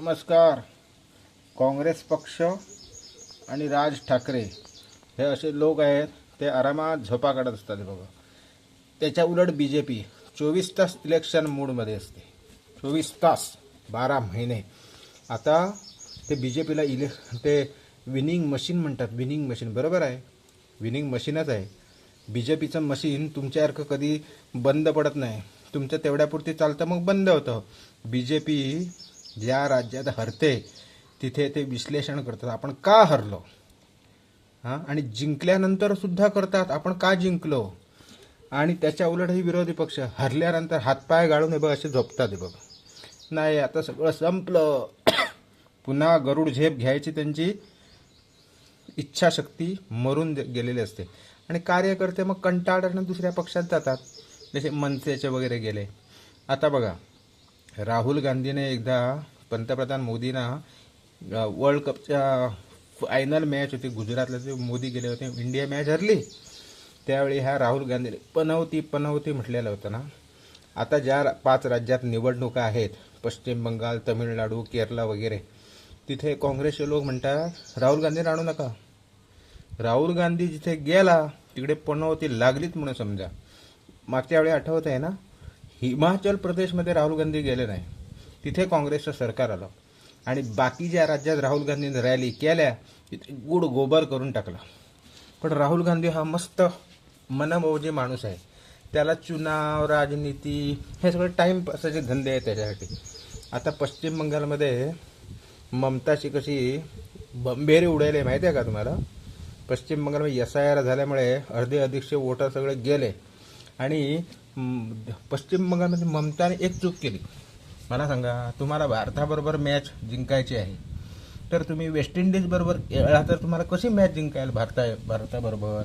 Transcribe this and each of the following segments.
नमस्कार. काँग्रेस पक्ष आणि राज ठाकरे हे असे लोक आहेत, ते आरामात झोपा काढत असतात बघा. त्याच्या उलट बी जे पी 24 तास इलेक्शन मूडमध्ये असते. 24 तास 12 महिने. आता ते बी जे पीला ते विनिंग मशीन म्हणतात. विनिंग मशीन बरोबर आहे, विनिंग मशीनच आहे. बी जे पीचं मशीन तुमच्यासारखं कधी बंद पडत नाही. तुमचं तेवढ्यापुरती चालतं, मग बंद होतं. बी जे पी ज्या राज्यात हरते तिथे ते विश्लेषण करतात, आपण का हरलो, हां, आणि जिंकल्यानंतर सुद्धा करतात, आपण का जिंकलो. आणि त्याच्या उलटही विरोधी पक्ष हरल्यानंतर हातपाय गाळून हे बघ असे झोपतात. हे बघ, नाही आता सगळं संपलं. पुन्हा गरुड झेप घ्यायची त्यांची इच्छाशक्ती मरून गेलेली असते. आणि कार्यकर्ते मग कंटाळल्यानं दुसऱ्या पक्षात जातात, जसे मनसेचे वगैरे गेले. आता बघा, राहुल गांधीने एकदा पंतप्रधान मोदींना वर्ल्ड कपच्या फायनल मॅच होती गुजरातला, ते मोदी गेले होते, इंडिया मॅच हरली. त्यावेळी ह्या राहुल गांधीने पनवती म्हटलेलं होतं ना. आता ज्या 5 राज्यात निवडणुका आहेत, पश्चिम बंगाल, तमिळनाडू, केरला वगैरे, तिथे काँग्रेसचे लोक म्हणतात राहुल गांधींना आणू नका. राहुल गांधी जिथे गेला तिकडे पनवती लागलीच म्हणून समजा. मागच्या वेळी आठवत आहे ना, हिमाचल प्रदेशमध्ये राहुल गांधी गेले नाही, तिथे काँग्रेसचं सरकार आलं. आणि बाकी ज्या राज्यात राहुल गांधीने रॅली केल्या तिथे गुड गोबर करून टाकला. पण राहुल गांधी हा मस्त मनमौजी माणूस आहे. त्याला चुनाव, राजनीती हे सगळे टाईमपासाचे धंदे आहेत त्याच्यासाठी. आता पश्चिम बंगालमध्ये ममताची कशी बंबेरी उडायले माहिती आहे का तुम्हाला. पश्चिम बंगालमध्ये SIR झाल्यामुळे अर्धे अधिकचे वोटर सगळे गेले. आणि पश्चिम बंगालमध्ये ममताने एक चूक केली. मला सांगा, तुम्हाला भारताबरोबर मॅच जिंकायची आहे तर तुम्ही वेस्ट इंडिज बरोबर खेळला तर तुम्हाला कशी मॅच जिंकायला. भारताबरोबर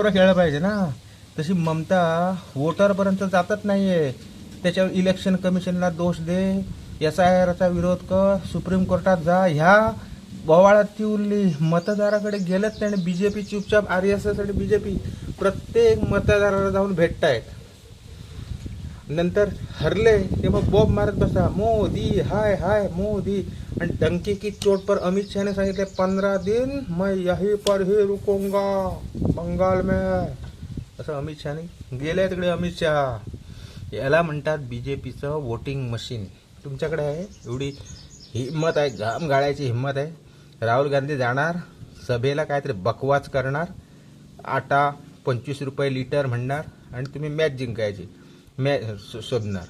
खेळलं पाहिजे ना. तशी ममता वोटरपर्यंत जातच नाहीये. त्याच्यावर इलेक्शन कमिशनला दोष दे, SIRचा विरोध कर, सुप्रीम कोर्टात जा. ह्या बोवाळात ती उरली. मतदाराकडे गेलंच त्याने. बीजेपी चुपचाप, RSS आणि बीजेपी प्रत्येक मतदाराला जाऊन भेटतायत. नंतर हरले ते मग बॉब मारत बसा, मोदी हाय हाय मोदी. आणि डंकी की चोट पर अमित शहाने सांगितले 15 दिन मैं यही पर ही रुकूंगा बंगाल में. असं अमित शहाने गेले तिकडे. अमित शहा याला म्हणतात बीजेपीचं वोटिंग मशीन. तुमच्याकडे आहे एवढी हिंमत आहे, घाम गाळायची हिंमत आहे. राहुल गांधी जाणार सभेला, काहीतरी बकवास करणार, आटा 25 रुपये लिटर म्हणणार, आणि तुम्ही मॅच जिंकायची शोधणार.